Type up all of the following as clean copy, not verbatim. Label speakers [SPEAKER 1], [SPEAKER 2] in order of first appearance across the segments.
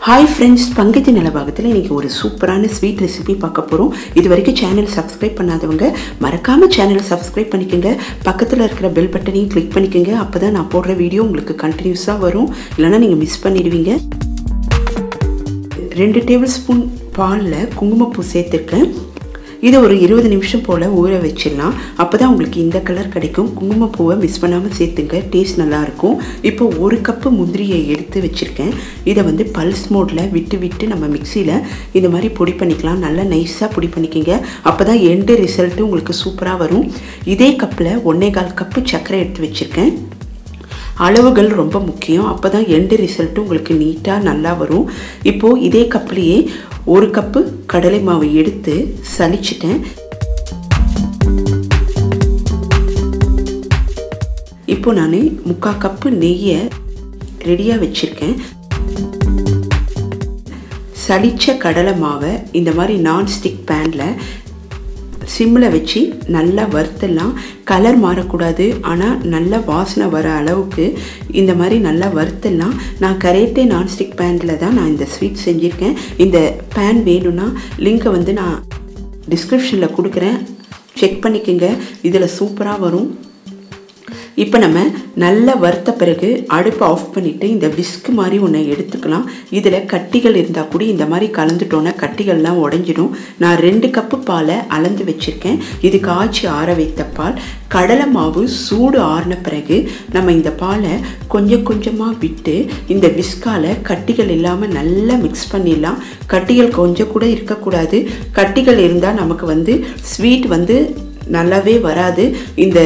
[SPEAKER 1] Hi friends, பங்கஜ நிலபாகத்தில் இன்னைக்கு ஒரு சூப்பரான ஸ்வீட் ரெசிபி பார்க்க போறோம். இதுவரைக்கும் சேனல் சப்ஸ்கிரைப் பண்ணாதவங்க மறக்காம சேனலை சப்ஸ்கிரைப் பண்ணிக்கங்க. பக்கத்துல இருக்கிற பெல் பட்டனையும் கிளிக் பண்ணிக்கங்க. அப்பதான் நான் போடுற வீடியோ உங்களுக்கு கண்டினியூஸா வரும். இல்லனா நீங்க மிஸ் பண்ணிடுவீங்க. 2 டேபிள்ஸ்பூன் பால்ல குங்குமப்பூ சேர்த்திருக்கேன். இதை ஒரு 20 நிமிஷம் போல் ஊற வச்சிடலாம். அப்போ தான் உங்களுக்கு இந்த கலர் கிடைக்கும். குங்குமப்பூவை மிஸ் பண்ணாமல் சேர்த்துங்க, டேஸ்ட் நல்லாயிருக்கும். இப்போ 1 கப்பு முந்திரியை எடுத்து வச்சுருக்கேன். இதை வந்து பல்ஸ் மோடில் விட்டு நம்ம மிக்சியில் இந்த மாதிரி பொடி பண்ணிக்கலாம். நல்லா நைஸாக பொடி பண்ணிக்கோங்க. அப்போ தான் எண்டு ரிசல்ட்டு உங்களுக்கு சூப்பராக வரும். இதே கப்பில் 1.25 கப்பு சர்க்கரை எடுத்து வச்சுருக்கேன். அளவுகள் ரொம்ப முக்கியம். அப்போ தான் எண்டு ரிசல்ட்டு உங்களுக்கு நீட்டாக நல்லா வரும். இப்போது இதே கப்லேயே 1 கப்பு கடலை மாவு எடுத்து சலிச்சிட்டேன். இப்போ நான் 3/4 கப்பு நெய்யை ரெடியாக வச்சுருக்கேன். சலிச்ச கடலை மாவை இந்த மாதிரி நான்ஸ்டிக் பேனில் சிம்மில் வச்சு நல்லா வறுத்தலாம். கலர் மாறக்கூடாது, ஆனால் நல்லா வாசனை வர அளவுக்கு இந்த மாதிரி நல்லா வறுத்தலாம். நான் கரேட்டே நான்ஸ்டிக் பேனில் தான் நான் இந்த ஸ்வீட் செஞ்சுருக்கேன். இந்த பேன் வேணும்னா லிங்க்கை வந்து நான் டிஸ்கிரிப்ஷனில் கொடுக்குறேன், செக் பண்ணிக்கோங்க. இதில் சூப்பராக வரும். இப்போ நம்ம நல்லா வறுத்த பிறகு அடுப்பை ஆஃப் பண்ணிவிட்டு இந்த விஸ்க் மாதிரி ஒன்று எடுத்துக்கலாம். இதில் கட்டிகள் இருந்தால் கூட இந்த மாதிரி கலந்துட்டோன்னா கட்டிகள்லாம் உடஞ்சிடும். நான் 2 கப்பு பாலை அளந்து வச்சுருக்கேன். இது காய்ச்சி ஆற வைத்த பால். கடலை மாவு சூடு ஆறின பிறகு நம்ம இந்த பாலை கொஞ்சம் கொஞ்சமாக விட்டு இந்த விஸ்கால் கட்டிகள் இல்லாமல் நல்லா மிக்ஸ் பண்ணிடலாம். கட்டிகள் கொஞ்சம் கூட இருக்கக்கூடாது. கட்டிகள் இருந்தால் நமக்கு வந்து ஸ்வீட் வந்து நல்லாவே வராது. இந்த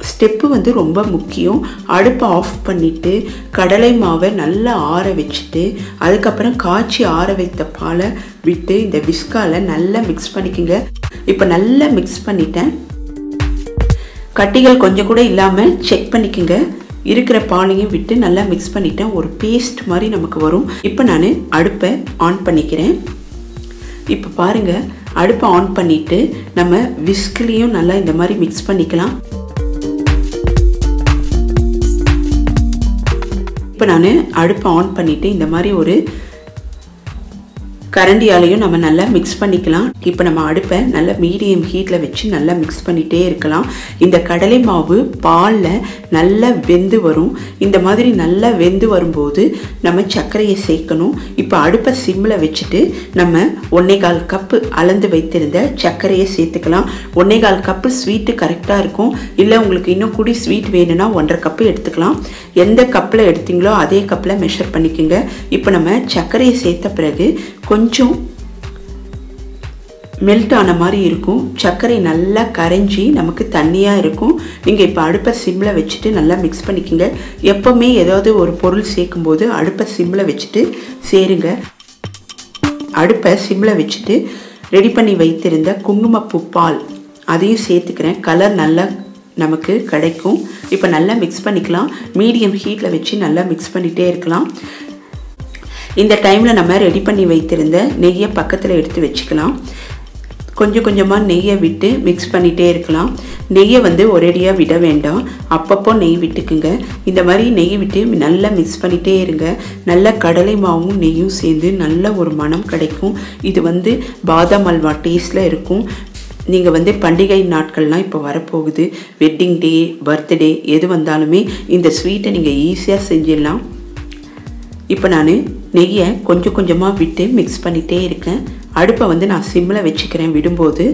[SPEAKER 1] ஸ்டெப்பு வந்து ரொம்ப முக்கியம். அடுப்பை ஆஃப் பண்ணிவிட்டு கடலை மாவை நல்லா ஆற வச்சுட்டு அதுக்கப்புறம் காய்ச்சி ஆற வைத்த பாலை விட்டு இந்த விஸ்கால நல்லா மிக்ஸ் பண்ணிக்கோங்க. இப்போ நல்லா மிக்ஸ் பண்ணிட்டேன். கட்டிகள் கொஞ்சம் கூட இல்லாமல் செக் பண்ணிக்கோங்க. இருக்கிற பாலையும் விட்டு நல்லா மிக்ஸ் பண்ணிட்டேன். ஒரு பேஸ்ட் மாதிரி நமக்கு வரும். இப்போ நான் அடுப்பை ஆன் பண்ணிக்கிறேன். இப்போ பாருங்கள், அடுப்பை ஆன் பண்ணிவிட்டு நம்ம விஸ்க்லேயும் நல்லா இந்த மாதிரி மிக்ஸ் பண்ணிக்கலாம். இப்போ நான் அடுப்பை ஆன் பண்ணிவிட்டு இந்த மாதிரி ஒரு கரண்டியாலையும் நம்ம நல்லா மிக்ஸ் பண்ணிக்கலாம். இப்போ நம்ம அடுப்பை நல்லா மீடியம் ஹீட்டில் வச்சு நல்லா மிக்ஸ் பண்ணிகிட்டே இருக்கலாம். இந்த கடலை மாவு பாலில் நல்லா வெந்து வரும். இந்த மாதிரி நல்லா வெந்து வரும்போது நம்ம சர்க்கரையை சேர்க்கணும். இப்போ அடுப்பை சிம்மில் வச்சுட்டு நம்ம 1.25 கப்பு அளந்து வைத்திருந்த சர்க்கரையை சேர்த்துக்கலாம். 1.25 கப்பு ஸ்வீட்டு கரெக்டாக இருக்கும். இல்லை உங்களுக்கு இன்னும் கூடி ஸ்வீட் வேணும்னா 1.5 கப்பு எடுத்துக்கலாம். எந்த கப்பில் எடுத்தீங்களோ அதே கப்பில் மெஷர் பண்ணிக்கோங்க. இப்போ நம்ம சர்க்கரையை சேர்த்த பிறகு கொஞ்சம் மெல்ட் ஆன மாதிரி இருக்கும். சர்க்கரை நல்லா கரைஞ்சி நமக்கு தண்ணியாக இருக்கும். நீங்கள் இப்போ அடுப்பை சிம்மில் வச்சுட்டு நல்லா மிக்ஸ் பண்ணிக்கோங்க. எப்போவுமே ஏதாவது ஒரு பொருள் சேர்க்கும்போது அடுப்பை சிம்மில் வச்சுட்டு சேருங்க. அடுப்பை சிம்மில் வச்சுட்டு ரெடி பண்ணி வைத்திருந்த குங்குமப்பூ பால் அதையும் சேர்த்துக்கிறேன். கலர் நல்லா நமக்கு கிடைக்கும். இப்போ நல்லா மிக்ஸ் பண்ணிக்கலாம். மீடியம் ஹீட்டில் வச்சு நல்லா மிக்ஸ் பண்ணிகிட்டே இருக்கலாம். இந்த டைமில் நம்ம ரெடி பண்ணி வைத்திருந்த நெய்யை பக்கத்தில் எடுத்து வச்சுக்கலாம். கொஞ்சம் கொஞ்சமாக நெய்யை விட்டு மிக்ஸ் பண்ணிகிட்டே இருக்கலாம். நெய்யை வந்து ஒரேடியாக விட வேண்டாம், அப்பப்போ நெய் விட்டுக்குங்க. இந்த மாதிரி நெய் விட்டு நல்லா மிக்ஸ் பண்ணிகிட்டே இருங்க. நல்ல கடலை மாவும் நெய்யும் சேர்ந்து நல்ல ஒரு மனம் கிடைக்கும். இது வந்து பாதாம் அல்வா டேஸ்ட்டில் இருக்கும். நீங்கள் வந்து பண்டிகை நாட்கள்லாம் இப்போ வரப்போகுது. வெட்டிங் டே, பர்த்டே எது வந்தாலுமே இந்த ஸ்வீட்டை நீங்கள் ஈஸியாக செஞ்சிடலாம். இப்போ நான் நெய்யை கொஞ்சம் கொஞ்சமாக விட்டு மிக்ஸ் பண்ணிகிட்டே இருக்கேன். அடுப்பை வந்து நான் சிம்மில் வச்சுக்கிறேன். விடும்போது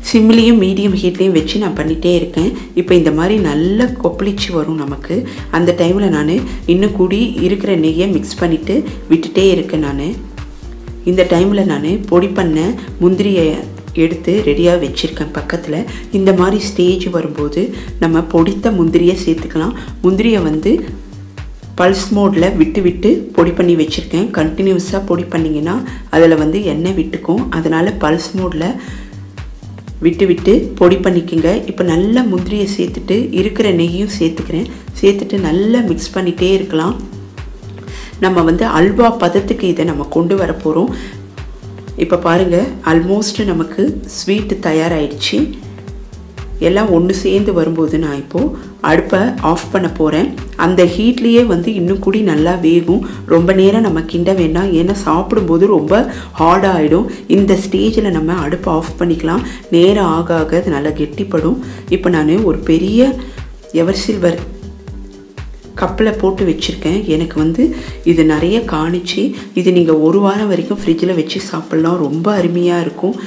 [SPEAKER 1] சிம்மிலையும் மீடியம் ஹீட்லேயும் வச்சு நான் பண்ணிகிட்டே இருக்கேன். இப்போ இந்த மாதிரி நல்லா கொப்பளிச்சு வரும் நமக்கு. அந்த டைமில் நான் இன்னும் கூடி இருக்கிற நெய்யை மிக்ஸ் பண்ணிவிட்டு விட்டுட்டே இருக்கேன். நான் இந்த டைமில் நான் பொடி பண்ண முந்திரியை எடுத்து ரெடியாக வச்சுருக்கேன் பக்கத்தில். இந்த மாதிரி ஸ்டேஜ் வரும்போது நம்ம பொடித்த முந்திரியை சேர்த்துக்கலாம். முந்திரியை வந்து பல்ஸ் மோடில் விட்டு பொடி பண்ணி வச்சுருக்கேன். கண்டினியூஸாக பொடி பண்ணிங்கன்னா அதில் வந்து எண்ணெய் விட்டுக்கும். அதனால் பல்ஸ் மோடில் விட்டு பொடி பண்ணிக்கோங்க. இப்போ நல்லா முந்திரியை சேர்த்துட்டு இருக்கிற நெய்யும் சேர்த்துக்கிறேன். சேர்த்துட்டு நல்லா மிக்ஸ் பண்ணிகிட்டே இருக்கலாம். நம்ம வந்து அல்வா பதத்துக்கு இதை நம்ம கொண்டு வர போகிறோம். இப்போ பாருங்கள், ஆல்மோஸ்ட் நமக்கு ஸ்வீட்டு தயாராகிடுச்சு. எல்லாம் ஒன்று சேர்ந்து வரும்போது நான் இப்போது அடுப்பை ஆஃப் பண்ண போகிறேன். அந்த ஹீட்லேயே வந்து இன்னும் கூடி நல்லா வேகும். ரொம்ப நேரம் நம்ம கிண்ட வேண்டாம், ஏன்னா சாப்பிடும்போது ரொம்ப ஹார்டாக ஆகிடும். இந்த ஸ்டேஜில் நம்ம அடுப்பை ஆஃப் பண்ணிக்கலாம். நேரம் ஆக ஆக அது நல்லா கெட்டிப்படும். இப்போ நான் ஒரு பெரிய எவர் சில்வர் கப்பில் போட்டு வச்சுருக்கேன். எனக்கு வந்து இது நிறைய காணிச்சு. இது நீங்கள் ஒரு வாரம் வரைக்கும் ஃப்ரிட்ஜில் வச்சு சாப்பிட்லாம். ரொம்ப அருமையாக இருக்கும்.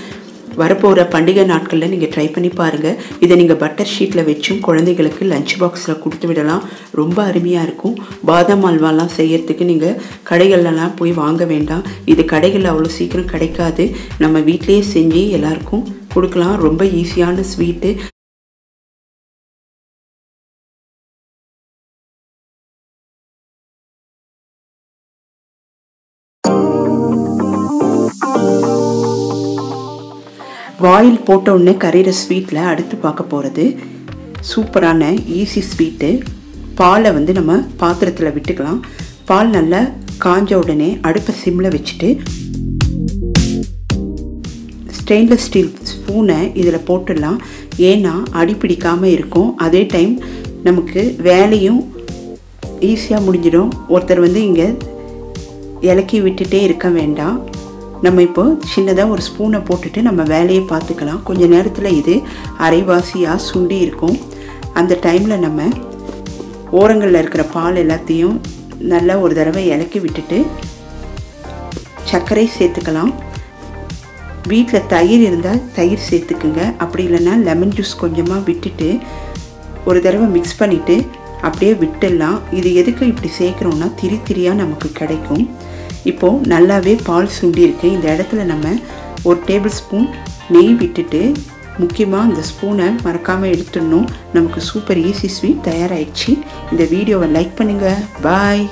[SPEAKER 1] வரப்போகிற பண்டிகை நாட்களில் நீங்கள் ட்ரை பண்ணி பாருங்கள். இதை நீங்கள் பட்டர் ஷீட்டில் வச்சும் குழந்தைகளுக்கு லஞ்ச் பாக்ஸில் கொடுத்து விடலாம். ரொம்ப அருமையாக இருக்கும். பாதாம் அல்வாலாம் செய்யறதுக்கு நீங்கள் கடைகள்லாம் போய் வாங்க வேண்டாம். இது கடைகளில் அவ்வளோ சீக்கிரம் கிடைக்காது. நம்ம வீட்டிலேயே செஞ்சு எல்லாருக்கும் கொடுக்கலாம். ரொம்ப ஈஸியான ஸ்வீட்டு. வாயில் போட்ட உடனே கரையிற ஸ்வீட்டில் அடுத்து பார்க்க போகிறது சூப்பரான ஈஸி ஸ்வீட்டு. பாலை வந்து நம்ம பாத்திரத்தில் விட்டுக்கலாம். பால் நல்லா காஞ்ச உடனே அடுப்பை சிம்மில் வச்சுட்டு ஸ்டெயின்லெஸ் ஸ்டீல் ஸ்பூனை இதில் போட்டுடலாம். ஏன்னா அடி பிடிக்காமல் இருக்கும். அதே டைம் நமக்கு வேலையும் ஈஸியாக முடிஞ்சிடும். ஒருத்தர் வந்து இங்கே இலக்கி விட்டுட்டே இருக்க வேண்டாம். நம்ம இப்போ சின்னதாக ஒரு ஸ்பூனை போட்டுட்டு நம்ம வேலையை பார்த்துக்கலாம். கொஞ்சம் நேரத்தில் இது அரைவாசியாக சுண்டி இருக்கும். அந்த டைமில் நம்ம ஓரங்களில் இருக்கிற பால் எல்லாத்தையும் நல்லா ஒரு தடவை இலக்கி விட்டுட்டு சர்க்கரை சேர்த்துக்கலாம். வீட்டில் தயிர் இருந்தால் தயிர் சேர்த்துக்குங்க. அப்படி இல்லைன்னா லெமன் ஜூஸ் கொஞ்சமாக விட்டுட்டு ஒரு தடவை மிக்ஸ் பண்ணிவிட்டு அப்படியே விட்டுடலாம். இது எதுக்கு இப்படி சேர்க்குறோன்னா திரியாக நமக்கு கிடைக்கும். இப்போது நல்லாவே பால் சுண்டி இருக்குது. இந்த இடத்துல நம்ம ஒரு டேபிள் ஸ்பூன் நெய் விட்டுட்டு முக்கியமாக இந்த ஸ்பூனை மறக்காமல் எடுத்துடணும். நமக்கு சூப்பர் ஈஸி ஸ்வீட் தயாராகிடுச்சு. இந்த வீடியோவை லைக் பண்ணுங்கள். பாய்.